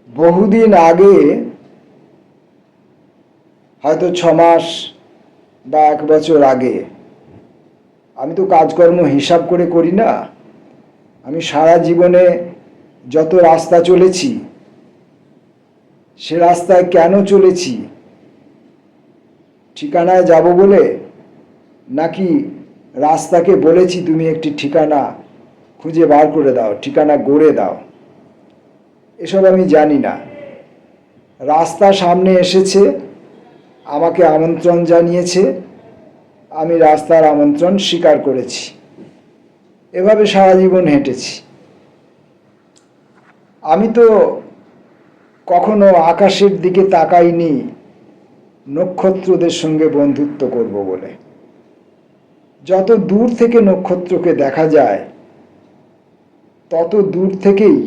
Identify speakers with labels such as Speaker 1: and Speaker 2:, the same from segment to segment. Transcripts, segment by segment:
Speaker 1: বহুদিন আগে, হয়তো 6 মাস বা 1 বছর আগে, আমি তো কাজকর্ম হিসাব করে করি না। আমি সারা জীবনে যত রাস্তা চলেছি, সে রাস্তায় কেন চলেছি? ঠিকানায় যাব বলে, নাকি রাস্তাকে বলেছি তুমি একটি ঠিকানা খুঁজে বার করে দাও, ঠিকানা গড়ে দাও? এসব আমি জানি না। রাস্তা সামনে এসেছে, আমাকে আমন্ত্রণ জানিয়েছে, আমি রাস্তার আমন্ত্রণ স্বীকার করেছি। এভাবে সারা জীবন হেঁটেছি। আমি তো কখনো আকাশের দিকে তাকাইনি নক্ষত্রদের সঙ্গে বন্ধুত্ব করব বলে। যত দূর থেকে নক্ষত্রকে দেখা যায়, তত দূর থেকেই,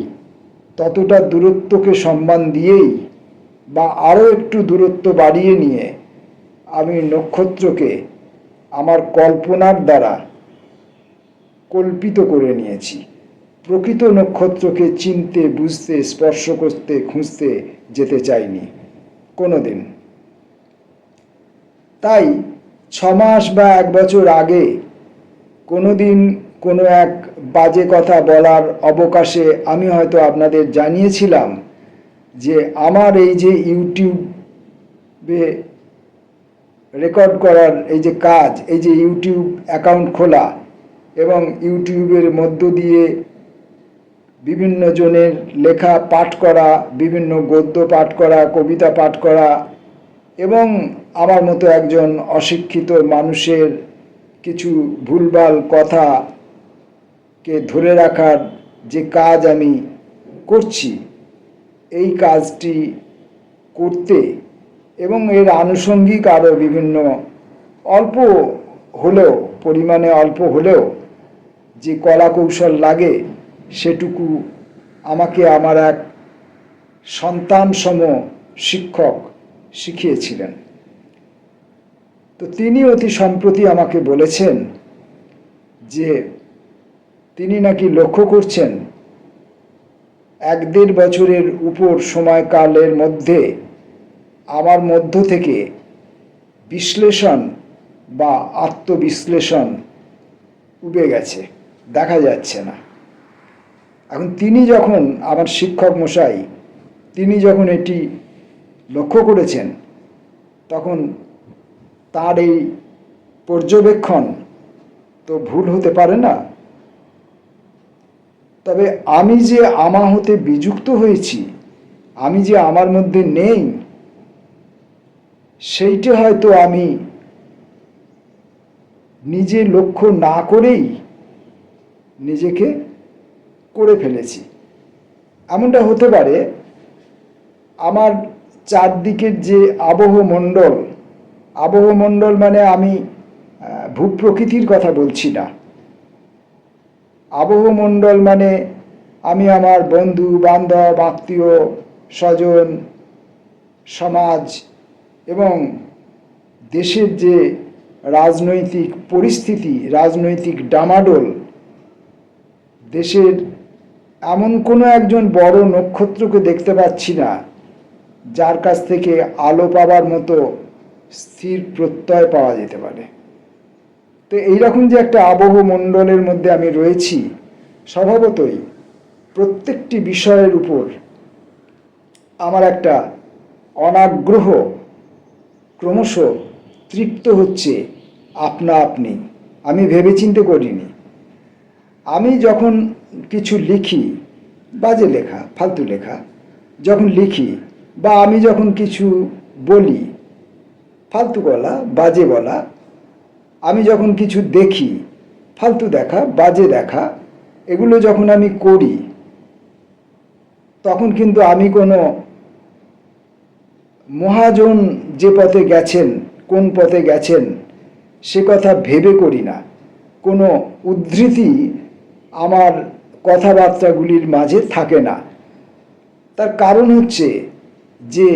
Speaker 1: ততটা দূরত্বকে সম্মান দিয়েই বা আরও একটু দূরত্ব বাড়িয়ে নিয়ে আমি নক্ষত্রকে আমার কল্পনার দ্বারা কল্পিত করে নিয়েছি। প্রকৃত নক্ষত্রকে চিনতে, বুঝতে, স্পর্শ করতে, খুঁজতে যেতে চাইনি কোনোদিন। তাই 6 মাস বা 1 বছর আগে কোনোদিন কোনো এক বাজে কথা বলার অবকাশে আমি হয়তো আপনাদের জানিয়েছিলাম যে আমার এই যে ইউটিউবে রেকর্ড করার এই যে কাজ, এই যে ইউটিউব অ্যাকাউন্ট খোলা এবং ইউটিউবের মধ্য দিয়ে বিভিন্ন জনের লেখা পাঠ করা, বিভিন্ন গদ্য পাঠ করা, কবিতা পাঠ করা এবং আমার মতো একজন অশিক্ষিত মানুষের কিছু ভুলভাল কথাকে ধরে রাখার যে কাজ আমি করছি, এই কাজটি করতে এবং এর আনুষঙ্গিক আরও বিভিন্ন অল্প হলেও, পরিমাণে অল্প হলেও যে কলা কৌশল লাগে, সেটুকু আমাকে আমার এক সন্তানসম শিক্ষক শিখিয়েছিলেন। তো তিনি অতি সম্প্রতি আমাকে বলেছেন যে তিনি নাকি লক্ষ্য করছেন 1-1.5 বছরের উপর সময়কালের মধ্যে আমার মধ্য থেকে বিশ্লেষণ বা আত্মবিশ্লেষণ উবে গেছে, দেখা যাচ্ছে না। এখন তিনি যখন, আমার শিক্ষক মশাই, তিনি যখন এটি লক্ষ্য করেছেন, তখন তার এই পর্যবেক্ষণ তো ভুল হতে পারে না। তবে আমি যে আমা হতে বিযুক্ত হয়েছি, আমি যে আমার মধ্যে নেই, সেইটা হয়তো আমি নিজে লক্ষ্য না করেই নিজেকে করে ফেলেছি। এমনটা হতে পারে আমার চারদিকের যে আবহমণ্ডল মানে আমি ভূপ্রকৃতির কথা বলছি না। আবহমণ্ডল মানে আমি আমার বন্ধু বান্ধব, আত্মীয় স্বজন, সমাজ এবং দেশের যে রাজনৈতিক পরিস্থিতি, রাজনৈতিক ডামাডোল, দেশের এমন কোনো একজন বড় নক্ষত্রকে দেখতে পাচ্ছি না যার কাছ থেকে আলো পাওয়ার মতো স্থির প্রত্যয় পাওয়া যেতে পারে। তো এইরকম যে একটা আবহমণ্ডলের মধ্যে আমি রয়েছি, স্বভাবতই প্রত্যেকটি বিষয়ের উপর আমার একটা অনাগ্রহ ক্রমশ তৃপ্ত হচ্ছে আপনা আপনি। আমি ভেবেচিন্তে করিনি। আমি যখন কিছু লিখি, বাজে লেখা, ফালতু লেখা যখন লিখি, বা আমি যখন কিছু বলি, ফালতু বলা, বাজে বলা, আমি যখন কিছু দেখি, ফালতু দেখা, বাজে দেখা, এগুলো যখন আমি করি, তখন কিন্তু আমি কোনো মহাজন যে পথে গেছেন, কোন পথে গেছেন, সে কথা ভেবে করি না। কোনো উদ্ধৃতি আমার কথাবার্তাগুলির মাঝে থাকে না। তার কারণ হচ্ছে যে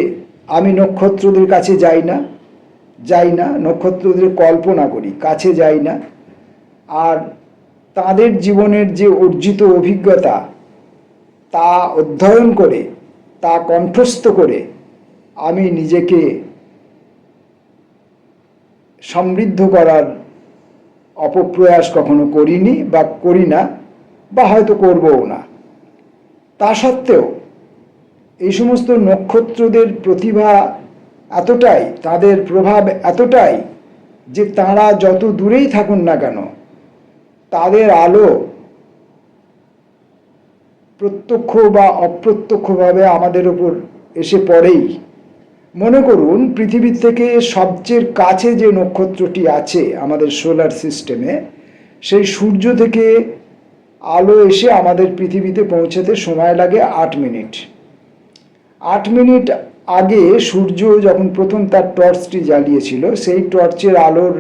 Speaker 1: আমি নক্ষত্রদের কাছে যাই না, নক্ষত্রদের কল্পনা করি, কাছে যাই না। আর তাদের জীবনের যে অর্জিত অভিজ্ঞতা, তা অধ্যয়ন করে তা কণ্ঠস্থ করে আমি নিজেকে সমৃদ্ধ করার অপপ্রয়াস কখনো করিনি বা করি না, বা হয়তো করবও না। তা সত্ত্বেও এই সমস্ত নক্ষত্রদের প্রতিভা এতটাই, তাদের প্রভাব এতটাই যে তারা যত দূরেই থাকুন না কেন, তাদের আলো প্রত্যক্ষ বা অপ্রত্যক্ষভাবে আমাদের উপর এসে পড়েই। মনে করুন, পৃথিবীর থেকে সবচেয়ে কাছে যে নক্ষত্রটি আছে আমাদের সোলার সিস্টেমে, সেই সূর্য থেকে আলো এসে আমাদের পৃথিবীতে পৌঁছাতে সময় লাগে 8 মিনিট। 8 মিনিট আগে সূর্য যখন প্রথম তার টর্চটি জ্বালিয়েছিল, সেই টর্চের আলোর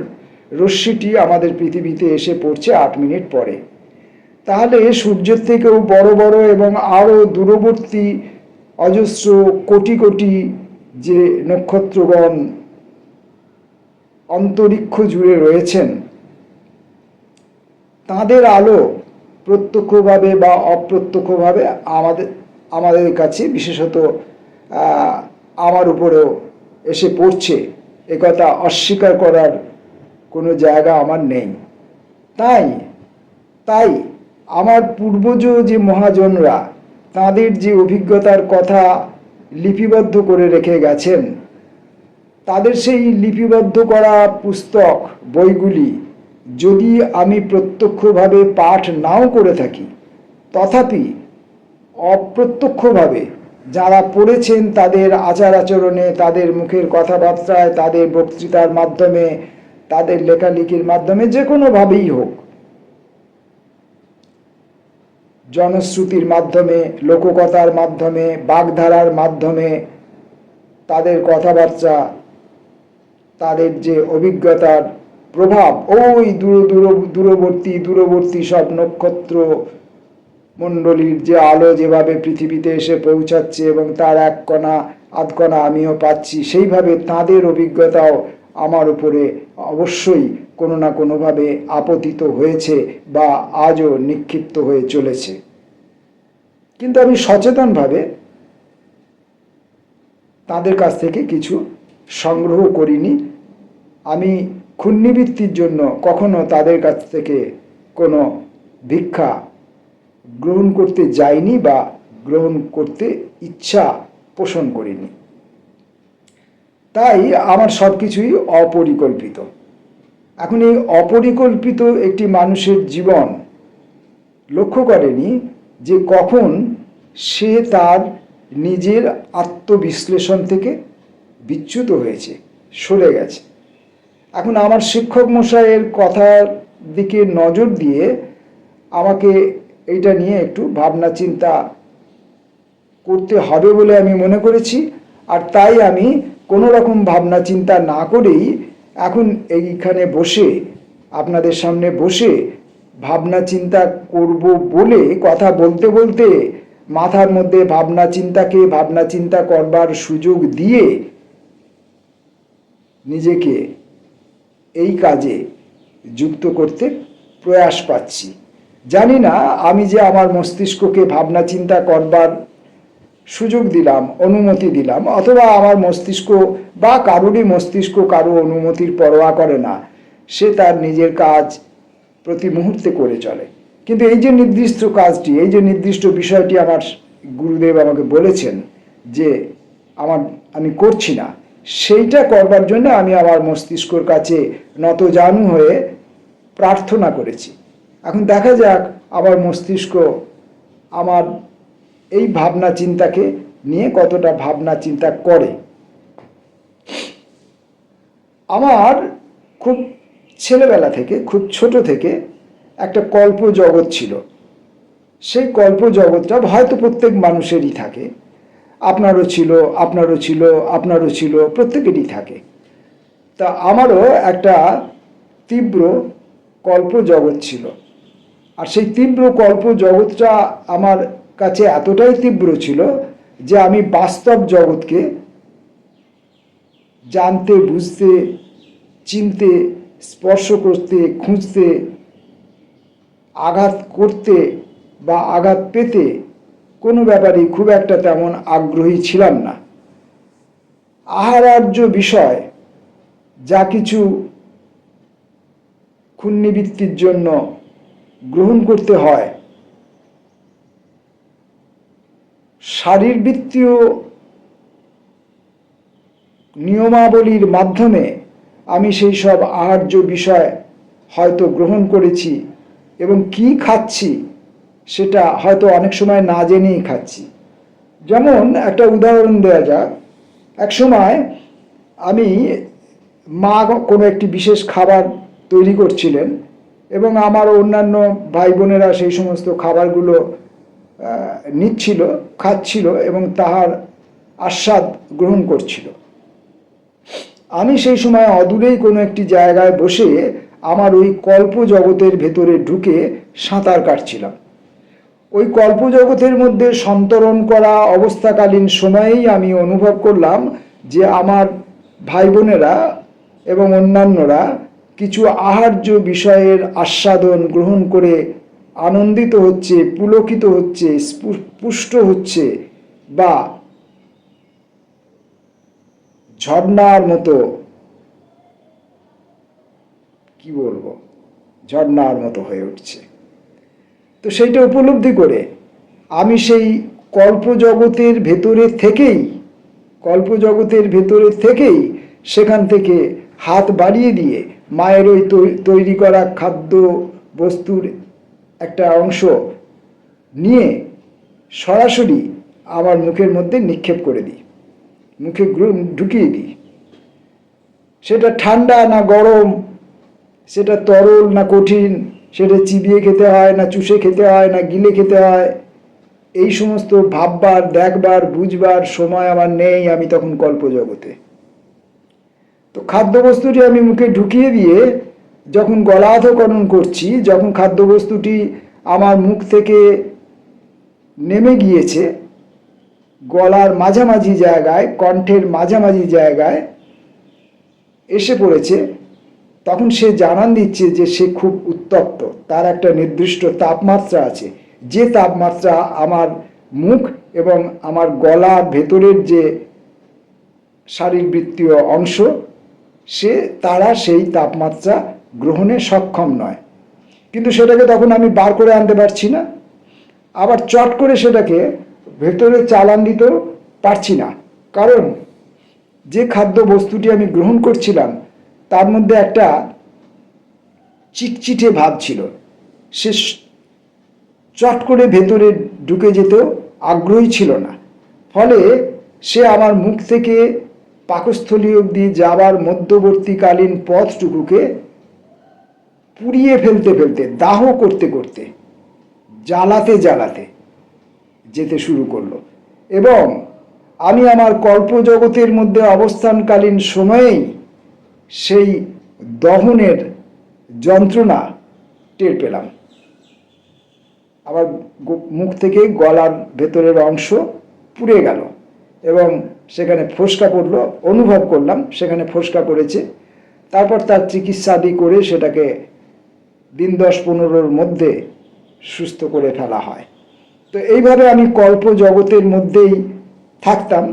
Speaker 1: রশ্মিটি আমাদের পৃথিবীতে এসে পড়ছে 8 মিনিট পরে। তাহলে সূর্যের থেকেও বড় বড় এবং আরও দূরবর্তী অজস্র কোটি কোটি যে নক্ষত্রগণ অন্তরিক্ষ জুড়ে রয়েছেন, তাদের আলো প্রত্যক্ষভাবে বা অপ্রত্যক্ষভাবে আমাদের কাছে, বিশেষত আমার উপরেও এসে পড়ছে, একথা অস্বীকার করার কোনো জায়গা আমার নেই। তাই আমার পূর্বজ যে মহাজনরা তাদের যে অভিজ্ঞতার কথা লিপিবদ্ধ করে রেখে গেছেন, তাদের সেই লিপিবদ্ধ করা পুস্তক, বইগুলি যদি আমি প্রত্যক্ষভাবে পাঠ নাও করে থাকি, তথাপি অপ্রত্যক্ষভাবে যারা পড়েছেন তাদের আচার আচরণে, তাদের মুখের কথাবার্তায়, তাদের বক্তৃতার মাধ্যমে, তাদের লেখালেখির মাধ্যমে, যে কোনোভাবেই হোক, জনশ্রুতির মাধ্যমে, লোককথার মাধ্যমে, বাগধারার মাধ্যমে, তাদের কথাবার্তা, তাদের যে অভিজ্ঞতার প্রভাব ওই দূরবর্তী সব নক্ষত্র মণ্ডলীর যে আলো যেভাবে পৃথিবীতে এসে পৌঁছাচ্ছে এবং তার এক কণা আধ কণা আমিও পাচ্ছি, সেইভাবে তাদের অভিজ্ঞতাও আমার উপরে অবশ্যই কোনো না কোনোভাবে আপতিত হয়েছে বা আজও নিক্ষিপ্ত হয়ে চলেছে। কিন্তু আমি সচেতনভাবে তাদের কাছ থেকে কিছু সংগ্রহ করিনি। আমি ক্ষুণ্ণিবৃত্তির জন্য কখনো তাদের কাছ থেকে কোনো ভিক্ষা গ্রহণ করতে যাইনি বা গ্রহণ করতে ইচ্ছা পোষণ করিনি। তাই আমার সব কিছুই অপরিকল্পিত। এখন এই অপরিকল্পিত একটি মানুষের জীবন লক্ষ্য করেনি যে কখন সে তার নিজের আত্মবিশ্লেষণ থেকে বিচ্যুত হয়েছে, সরে গেছে। এখন আমার শিক্ষক মশাইয়ের কথার দিকে নজর দিয়ে আমাকে এইটা নিয়ে একটু ভাবনা চিন্তা করতে হবে বলে আমি মনে করেছি। আর তাই আমি কোনো রকম ভাবনা চিন্তা না করেই এখন এইখানে বসে, আপনাদের সামনে বসে ভাবনা চিন্তা করব বলে কথা বলতে বলতে মাথার মধ্যে ভাবনা চিন্তা করবার সুযোগ দিয়ে নিজেকে এই কাজে যুক্ত করতে প্রয়াস পাচ্ছি। জানি না আমি যে আমার মস্তিষ্ককে ভাবনা চিন্তা করবার সুযোগ দিলাম, অনুমতি দিলাম, অথবা আমার মস্তিষ্ক বা কারোরই মস্তিষ্ক কারো অনুমতির পরোয়া করে না, সে তার নিজের কাজ প্রতি মুহূর্তে করে চলে। কিন্তু এই যে নির্দিষ্ট কাজটি, এই যে নির্দিষ্ট বিষয়টি আমার গুরুদেব আমাকে বলেছেন যে আমি করছি না, সেইটা করবার জন্য আমি আমার মস্তিষ্কর কাছে নতজানু হয়ে প্রার্থনা করেছি। এখন দেখা যাক আমার মস্তিষ্ক আমার এই ভাবনা চিন্তাকে নিয়ে কতটা ভাবনা চিন্তা করে। আমার খুব ছেলেবেলা থেকে, খুব ছোট থেকে একটা কল্প জগৎ ছিল। সেই কল্প জগৎটা হয়তো প্রত্যেক মানুষেরই থাকে, আপনারও ছিল, প্রত্যেকেরই থাকে। তা আমারও একটা তীব্র কল্প জগৎ ছিল। আর সেই তীব্র কল্প জগৎটা আমার কাছে এতটাই তীব্র ছিল যে আমি বাস্তব জগৎকে জানতে, বুঝতে, চিনতে, স্পর্শ করতে, খুঁজতে, আঘাত করতে বা আঘাত পেতে কোনো ব্যাপারেই খুব একটা তেমন আগ্রহী ছিলাম না। আহারার্য বিষয় যা কিছু ক্ষুণ্ণিবৃত্তির জন্য গ্রহণ করতে হয়, শারীরবৃত্তীয় নিয়মাবলীর মাধ্যমে আমি সেই সব আহার্য বিষয় হয়তো গ্রহণ করেছি, এবং কি খাচ্ছি সেটা হয়তো অনেক সময় না জেনেই খাচ্ছি। যেমন একটা উদাহরণ দেওয়া যাক, এক সময় আমি মা কোনো একটি বিশেষ খাবার তৈরি করছিলেন এবং আমার অন্যান্য ভাই বোনেরা সেই সমস্ত খাবারগুলো নিচ্ছিল, খাচ্ছিল এবং তাহার আস্বাদ গ্রহণ করছিল। আমি সেই সময় অদূরেই কোনো একটি জায়গায় বসে আমার ওই কল্প জগতের ভেতরে ঢুকে সাঁতার কাটছিলাম। ওই কল্প জগতের মধ্যে সন্তরণ করা অবস্থাকালীন সময়েই আমি অনুভব করলাম যে আমার ভাই বোনেরা এবং অন্যান্যরা কিছু আহার্য বিষয়ের আস্বাদন গ্রহণ করে আনন্দিত হচ্ছে, পুলকিত হচ্ছে, পুষ্ট হচ্ছে, বা ঝর্ণার মতো, কি বলবো, ঝর্ণার মতো হয়ে উঠছে। তো সেইটা উপলব্ধি করে আমি সেই কল্পজগতের ভেতরে থেকেই সেখান থেকে হাত বাড়িয়ে দিয়ে মায়ের ওই তৈরি করা খাদ্য বস্তুর একটা অংশ নিয়ে সরাসরি আমার মুখের মধ্যে নিক্ষেপ করে দিই, মুখে ঢুকিয়ে দিই। সেটা ঠান্ডা না গরম, সেটা তরল না কঠিন, সেটা চিবিয়ে খেতে হয় না চুষে খেতে হয় না গিলে খেতে হয়, এই সমস্ত ভাববার, দেখবার, বুঝবার সময় আমার নেই। আমি তখন কল্পজগতে। তো খাদ্যবস্তুটি আমি মুখে ঢুকিয়ে দিয়ে যখন গলাধঃকরণ করছি, যখন খাদ্যবস্তুটি আমার মুখ থেকে নেমে গিয়েছে, গলার মাঝামাঝি জায়গায়, কণ্ঠের মাঝামাঝি জায়গায় এসে পড়েছে, তখন সে জানান দিচ্ছে যে সে খুব উত্তপ্ত, তার একটা নির্দিষ্ট তাপমাত্রা আছে, যে তাপমাত্রা আমার মুখ এবং আমার গলার ভেতরের যে শারীরবৃত্তীয় অংশ তারা সেই তাপমাত্রা গ্রহণে সক্ষম নয়। কিন্তু সেটাকে তখন আমি বার করে আনতে পারছি না, আবার চট করে সেটাকে ভেতরে চালান দিতেও পারছি না, কারণ যে খাদ্য বস্তুটি আমি গ্রহণ করছিলাম তার মধ্যে একটা চিটচিটে ভাব ছিল। সে চট করে ভেতরে ঢুকে যেতেও আগ্রহী ছিল না। ফলে সে আমার মুখ থেকে পাকস্থলী অবধি যাবার মধ্যবর্তীকালীন পথটুকুকে পুড়িয়ে ফেলতে, দাহ করতে, জ্বালাতে যেতে শুরু করলো। এবং আমি আমার কল্পজগতের মধ্যে অবস্থানকালীন সময়েই সেই দহনের যন্ত্রণা টের পেলাম। আমার মুখ থেকে গলার ভেতরের অংশ পুড়ে গেল এবং সেখানে ফোসকা পড়লো, অনুভব করলাম সেখানে ফোসকা পড়েছে। তারপর তার চিকিৎসাদি করে সেটাকে দিন 10-15-র মধ্যে সুস্থ করে ফেলা হয়। তো এইভাবে আমি কল্প জগতের মধ্যেই থাকতাম।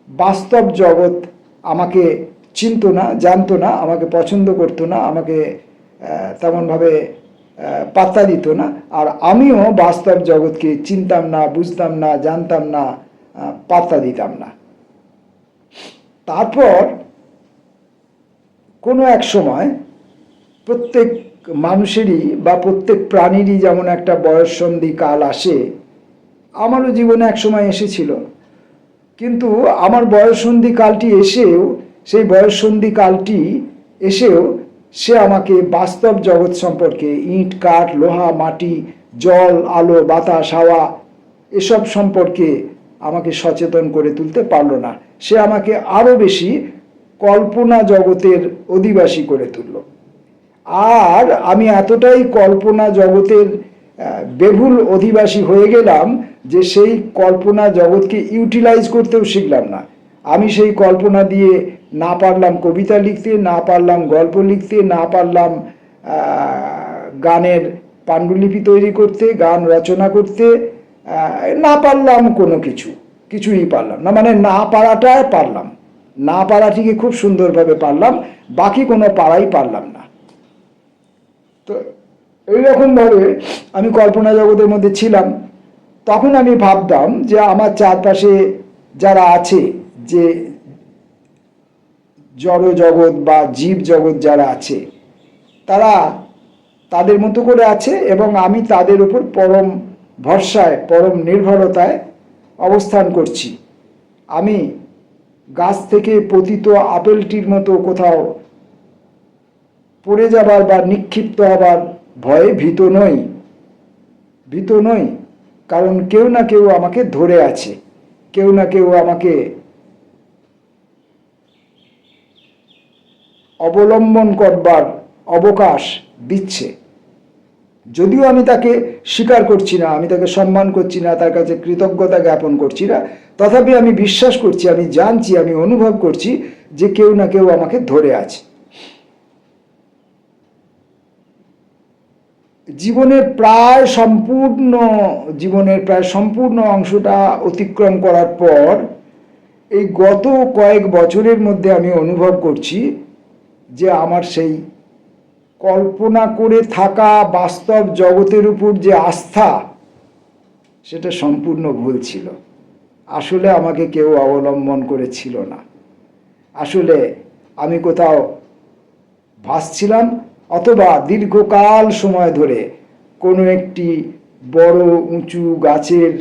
Speaker 1: বাস্তব জগৎ আমাকে চিনত না, জানতো না, আমাকে পছন্দ করতো না, আমাকে তেমনভাবে পাত্তা দিত না, আর আমিও বাস্তব জগৎকে চিনতাম না, বুঝতাম না, জানতাম না, পাত্তা দিতাম না। তারপর কোনো এক সময় প্রত্যেক মানুষেরই বা প্রত্যেক প্রাণীরই যেমন একটা বয়ঃসন্ধি কাল আসে, আমারও জীবনে এক সময় এসেছিল। কিন্তু আমার বয়ঃসন্ধি কালটি এসেও, সেই বয়ঃসন্ধি কালটি এসেও সে আমাকে বাস্তব জগৎ সম্পর্কে, ইট, কাঠ, লোহা, মাটি, জল, আলো, বাতাস, হাওয়া, এসব সম্পর্কে আমাকে সচেতন করে তুলতে পারল না। সে আমাকে আরও বেশি কল্পনা জগতের অধিবাসী করে তুলল। আর আমি এতটাই কল্পনা জগতের বেহুল অধিবাসী হয়ে গেলাম যে সেই কল্পনা জগৎকে ইউটিলাইজ করতেও শিখলাম না। আমি সেই কল্পনা দিয়ে না পারলাম কবিতা লিখতে, না পারলাম গল্প লিখতে, না পারলাম গানের পাণ্ডুলিপি তৈরি করতে, গান রচনা করতে, না পারলাম কোনো কিছুই পারলাম না, মানে না পারাটাই পারলাম, না পারাটিকে খুব সুন্দরভাবে পারলাম, বাকি কোনো পারাই পারলাম না। তো এইরকমভাবে আমি কল্পনা জগতের মধ্যে ছিলাম। তখন আমি ভাবতাম যে আমার চারপাশে যারা আছে, যে জড় জগৎ বা জীব জগৎ যারা আছে, তারা তাদের মতো করে আছে এবং আমি তাদের উপর পরম ভরসায়, পরম নির্ভরতায় অবস্থান করছি। আমি গাছ থেকে পতিত আপেলটির মতো কোথাও পড়ে যাবার বা নিক্ষিপ্ত হবার ভয়ে ভীত নই, কারণ কেউ না কেউ আমাকে ধরে আছে, কেউ না কেউ আমাকে অবলম্বন করবার অবকাশ দিচ্ছে। যদিও আমি তাকে স্বীকার করছি না, আমি তাকে সম্মান করছি না, তার কাছে কৃতজ্ঞতা জ্ঞাপন করছি না, তথাপি আমি বিশ্বাস করছি, আমি জানছি, আমি অনুভব করছি যে কেউ না কেউ আমাকে ধরে আছে। জীবনের প্রায় সম্পূর্ণ অংশটা অতিক্রম করার পর এই গত কয়েক বছরের মধ্যে আমি অনুভব করছি যে আমার সেই কল্পনা করে থাকা বাস্তব জগতের উপর যে আস্থা, সেটা সম্পূর্ণ ভুল ছিল। আসলে আমাকে কেউ অবলম্বন করেছিল না। আসলে আমি কোথাও ভাসছিলাম, অথবা দীর্ঘকাল সময় ধরে কোনো একটি বড় উঁচু গাছের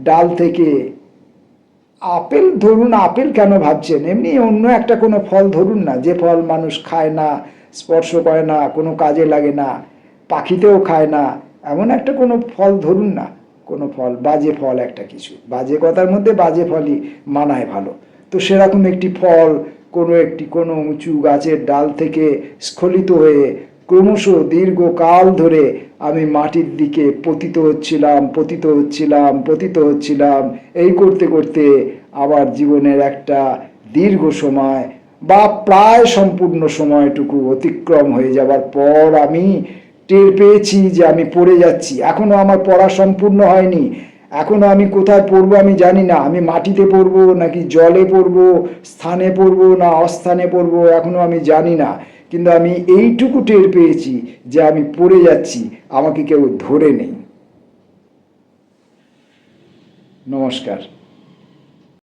Speaker 1: ডাল থেকে আপেল, ধরুন আপেল কেন ভাবছেন, এমনি অন্য একটা কোনো ফল ধরুন না, যে ফল মানুষ খায় না, স্পর্শ করে না, কোনো কাজে লাগে না, পাখিতেও খায় না, এমন একটা কোনো ফল ধরুন না, কোনো ফল, বাজে ফল একটা কিছু, বাজে কথার মধ্যে বাজে ফলই মানায় ভালো। তো সেরকম একটি ফল কোনো উঁচু গাছের ডাল থেকে স্খলিত হয়ে ক্রমশ দীর্ঘকাল ধরে আমি মাটির দিকে পতিত হচ্ছিলাম। এই করতে করতে আমার জীবনের একটা দীর্ঘ সময় বা প্রায় সম্পূর্ণ সময়টুকু অতিক্রম হয়ে যাবার পর আমি টের পেয়েছি যে আমি পড়ে যাচ্ছি। এখনো আমার পড়া সম্পূর্ণ হয়নি, এখনো আমি কোথায় পড়বো আমি জানি না। আমি মাটিতে পড়বো নাকি জলে পড়বো, স্থানে পড়বো না অস্থানে পড়বো, এখনো আমি জানি না। কিন্তু আমি এইটুকু টের পেয়েছি যে আমি পড়ে যাচ্ছি, আমাকে কেউ ধরে নেই। নমস্কার।